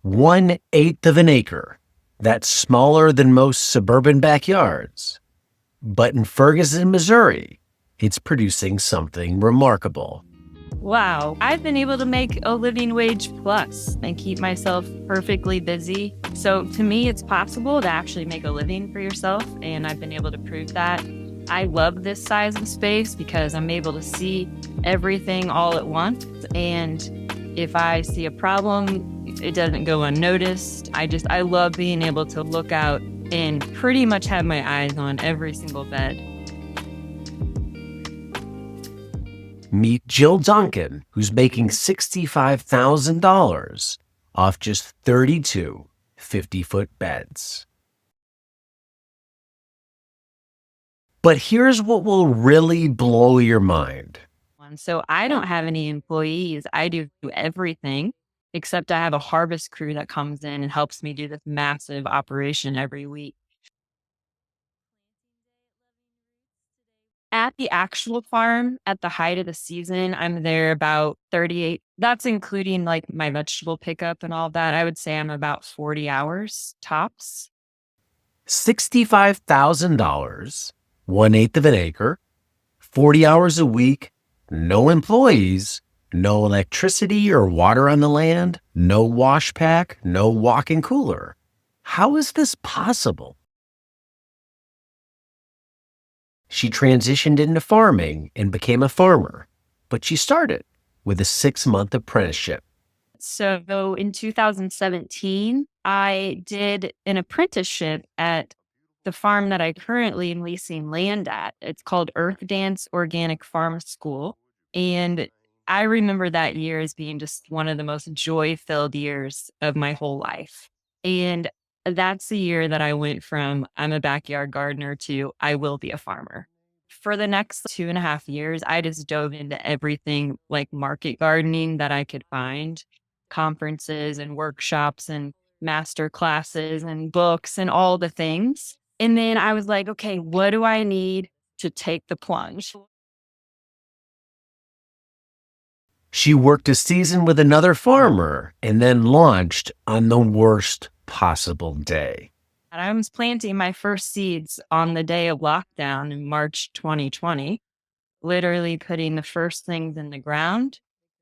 1/8 of an acre. That's smaller than most suburban backyards. But in Ferguson, Missouri, it's producing something remarkable. Wow, I've been able to make a living wage plus and keep myself perfectly busy. So to me, it's possible to actually make a living for yourself, and I've been able to prove that. I love this size of space because I'm able to see everything all at once. And if I see a problem, it doesn't go unnoticed. I love being able to look out and pretty much have my eyes on every single bed. Meet Jill Duncan, who's making $65,000 off just 32 50-foot beds. But here's what will really blow your mind. So I don't have any employees. I do everything except I have a harvest crew that comes in and helps me do this massive operation every week. At the actual farm, at the height of the season, I'm there about 38. That's including like my vegetable pickup and all that. I would say I'm about 40 hours tops. $65,000, 1/8 of an acre, 40 hours a week, no employees, no electricity or water on the land, no wash pack, no walk-in cooler. How is this possible? She transitioned into farming and became a farmer, but she started with a 6-month apprenticeship. So in 2017, I did an apprenticeship at the farm that I currently am leasing land at. It's called Earth Dance Organic Farm School. And I remember that year as being just one of the most joy filled years of my whole life. And that's the year that I went from I'm a backyard gardener to I will be a farmer. For the next 2.5 years, I just dove into everything like market gardening that I could find, conferences and workshops and master classes and books and all the things. And then I was like, okay, what do I need to take the plunge? She worked a season with another farmer and then launched on the worst possible day. And I was planting my first seeds on the day of lockdown in March 2020, literally putting the first things in the ground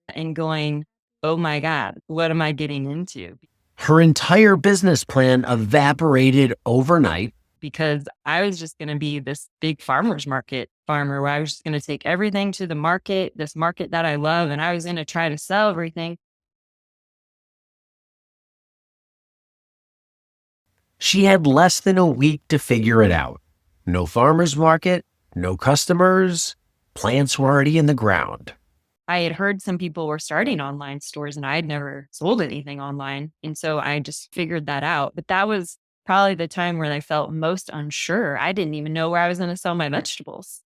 and going, oh my God, what am I getting into? Her entire business plan evaporated overnight. Because I was just going to be this big farmer's market farmer where I was just going to take everything to the market, this market that I love, and I was going to try to sell everything. She had less than a week to figure it out. No farmer's market, no customers, plants were already in the ground. I had heard some people were starting online stores and I had never sold anything online. And so I just figured that out. But that was probably the time where I felt most unsure. I didn't even know where I was going to sell my vegetables.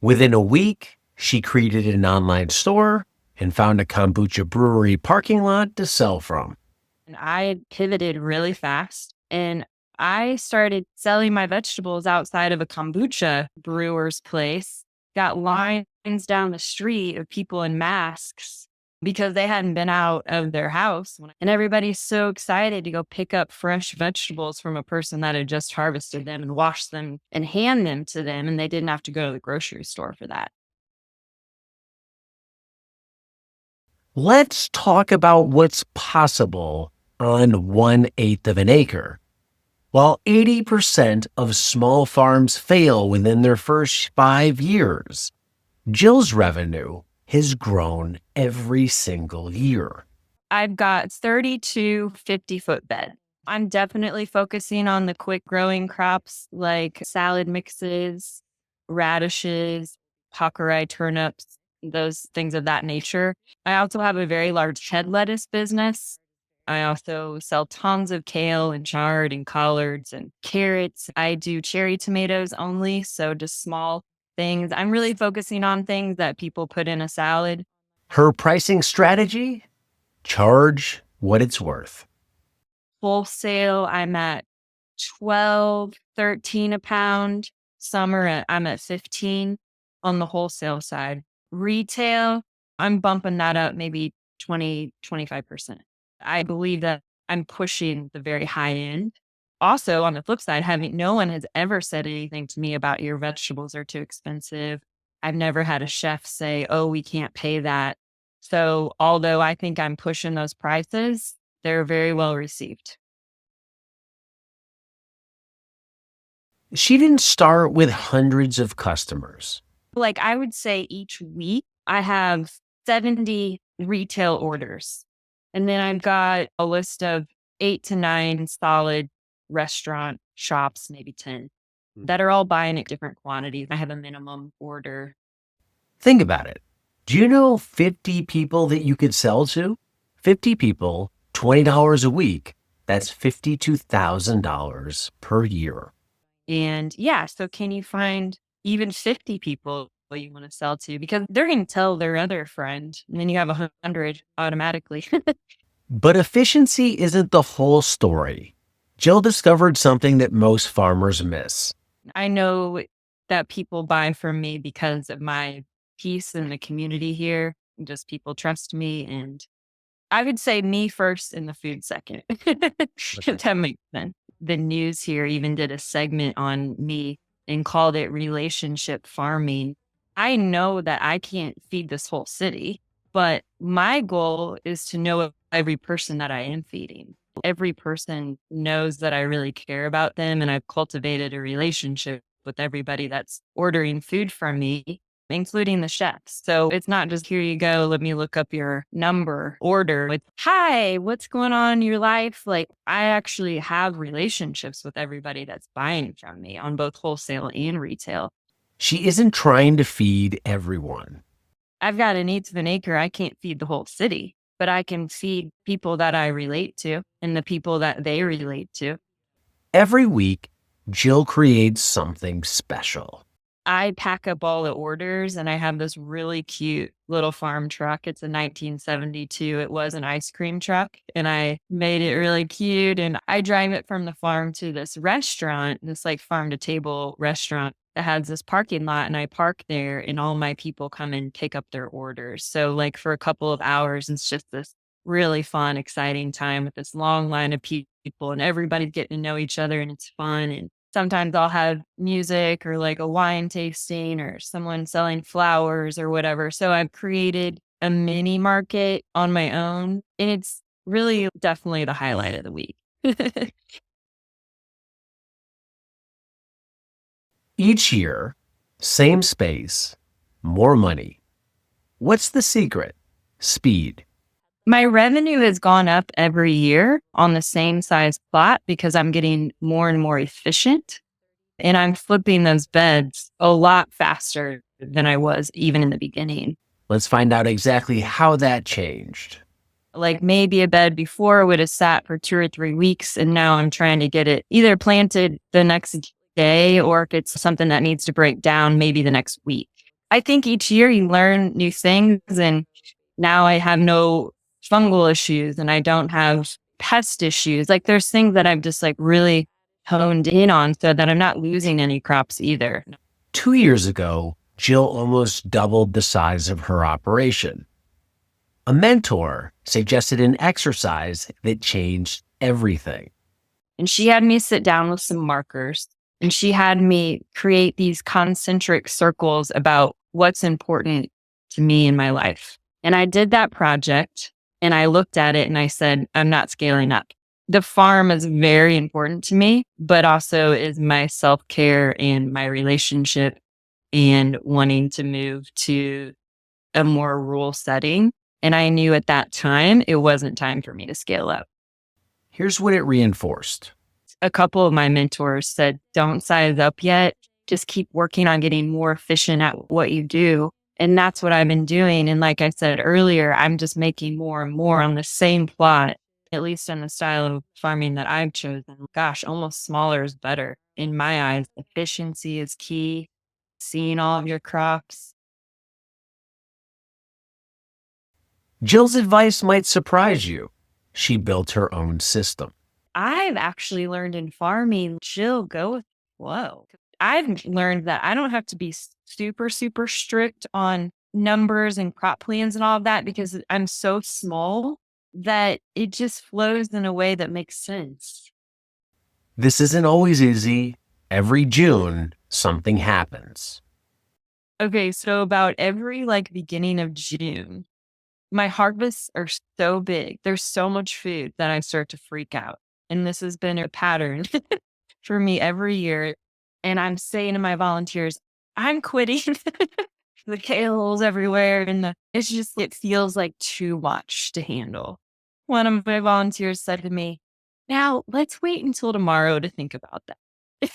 Within a week, she created an online store and found a kombucha brewery parking lot to sell from. And I pivoted really fast and I started selling my vegetables outside of a kombucha brewer's place. Got lines down the street of people in masks because they hadn't been out of their house. And everybody's so excited to go pick up fresh vegetables from a person that had just harvested them and washed them and hand them to them. And they didn't have to go to the grocery store for that. Let's talk about what's possible on 1/8 of an acre. While 80% of small farms fail within their first 5 years, Jill's revenue has grown every single year. I've got 32 50-foot beds. I'm definitely focusing on the quick growing crops like salad mixes, radishes, Hakurei turnips, those things of that nature. I also have a very large head lettuce business. I also sell tons of kale and chard and collards and carrots. I do cherry tomatoes only, so just small things. I'm really focusing on things that people put in a salad. Her pricing strategy? Charge what it's worth. Wholesale, I'm at 12, 13 a pound. I'm at 15 on the wholesale side. Retail, I'm bumping that up maybe 20, 25%. I believe that I'm pushing the very high end. Also, on the flip side, having no one has ever said anything to me about your vegetables are too expensive. I've never had a chef say, "Oh, we can't pay that." So, although I think I'm pushing those prices, they're very well received. She didn't start with hundreds of customers. Like, I would say each week I have 70 retail orders. And then I've got a list of 8 to 9 solid restaurant shops, maybe 10, that are all buying at different quantities. I have a minimum order. Think about it. Do you know 50 people that you could sell to? 50 people, $20 a week. That's $52,000 per year. And yeah, so can you find even 50 people you want to sell to? Because they're going to tell their other friend, and then you have 100 automatically. But efficiency isn't the whole story. Jill discovered something that most farmers miss. I know that people buy from me because of my peace in the community here. Just people trust me, and I would say me first and the food second. If that makes sense. The news here even did a segment on me and called it relationship farming. I know that I can't feed this whole city, but my goal is to know every person that I am feeding. Every person knows that I really care about them, and I've cultivated a relationship with everybody that's ordering food from me, including the chefs. So it's not just here you go, let me look up your number order. It's hi, what's going on in your life? Like I actually have relationships with everybody that's buying from me on both wholesale and retail. She isn't trying to feed everyone. I've got an eighth of an acre. I can't feed the whole city, but I can feed people that I relate to and the people that they relate to. Every week, Jill creates something special. I pack up all the orders and I have this really cute little farm truck. It's a 1972. It was an ice cream truck and I made it really cute. And I drive it from the farm to this restaurant, this like farm to table restaurant that has this parking lot. And I park there and all my people come and pick up their orders. So, like, for a couple of hours, it's just this really fun, exciting time with this long line of people and everybody's getting to know each other and it's fun. And sometimes I'll have music or like a wine tasting or someone selling flowers or whatever. So I've created a mini market on my own, and it's really definitely the highlight of the week. Each year, same space, more money. What's the secret? Speed. My revenue has gone up every year on the same size plot because I'm getting more and more efficient and I'm flipping those beds a lot faster than I was even in the beginning. Let's find out exactly how that changed. Like maybe a bed before would have sat for 2 or 3 weeks, and now I'm trying to get it either planted the next day or if it's something that needs to break down, maybe the next week. I think each year you learn new things, and now I have no fungal issues and I don't have pest issues. Like there's things that I've just like really honed in on so that I'm not losing any crops either. 2 years ago, Jill almost doubled the size of her operation. A mentor suggested an exercise that changed everything. And she had me sit down with some markers and she had me create these concentric circles about what's important to me in my life. And I did that project and I looked at it and I said, I'm not scaling up. The farm is very important to me, but also is my self care and my relationship and wanting to move to a more rural setting. And I knew at that time it wasn't time for me to scale up. Here's what it reinforced. A couple of my mentors said, don't size up yet. Just keep working on getting more efficient at what you do. And that's what I've been doing. And like I said earlier, I'm just making more and more on the same plot, at least in the style of farming that I've chosen. Gosh, almost smaller is better. In my eyes, efficiency is key. Seeing all of your crops. Jill's advice might surprise you. She built her own system. I've actually learned in farming, Jill, go with flow. I've learned that I don't have to be super, super strict on numbers and crop plans and all of that because I'm so small that it just flows in a way that makes sense. This isn't always easy. Every June, something happens. Okay, so about every like beginning of June, my harvests are so big. There's so much food that I start to freak out. And this has been a pattern for me every year. And I'm saying to my volunteers, I'm quitting. The kale's everywhere. And it's just, it feels like too much to handle. One of my volunteers said to me, now let's wait until tomorrow to think about that.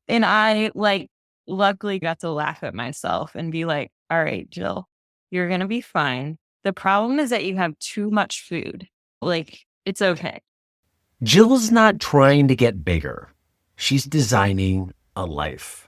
And I like luckily got to laugh at myself and be like, all right, Jill, you're going to be fine. The problem is that you have too much food. Like, it's okay. Jill's not trying to get bigger. She's designing a life.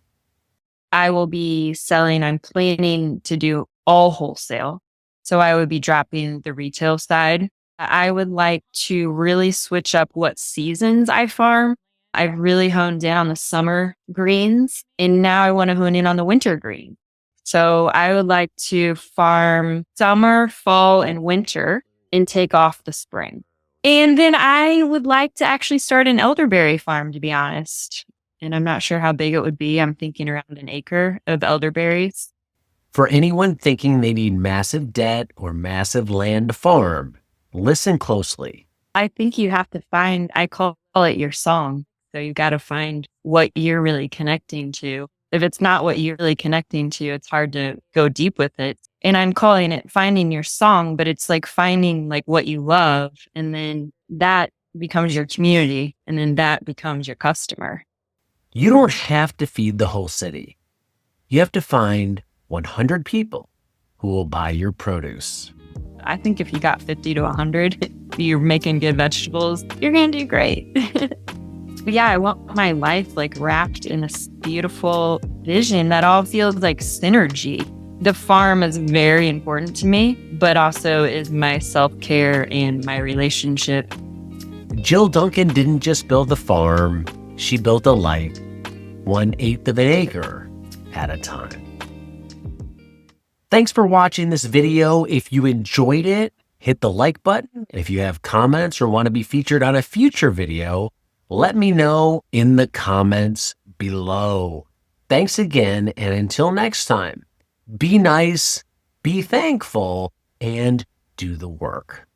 I will be selling, I'm planning to do all wholesale. So I would be dropping the retail side. I would like to really switch up what seasons I farm. I've really honed in on the summer greens, and now I want to hone in on the winter green. So I would like to farm summer, fall, and winter and take off the spring. And then I would like to actually start an elderberry farm, to be honest. And I'm not sure how big it would be. I'm thinking around an acre of elderberries. For anyone thinking they need massive debt or massive land to farm, listen closely. I think you have to find, I call it your song. So you got to find what you're really connecting to. If it's not what you're really connecting to, it's hard to go deep with it. And I'm calling it finding your song, but it's like finding like what you love. And then that becomes your community. And then that becomes your customer. You don't have to feed the whole city. You have to find 100 people who will buy your produce. I think if you got 50 to 100, you're making good vegetables, you're going to do great. But yeah, I want my life like wrapped in this beautiful vision that all feels like synergy. The farm is very important to me, but also is my self-care and my relationship. Jill Duncan didn't just build the farm, she built a life, 1/8 of an acre at a time. Thanks for watching this video. If you enjoyed it, hit the like button. If you have comments or want to be featured on a future video, let me know in the comments below. Thanks again, and until next time, be nice, be thankful, and do the work.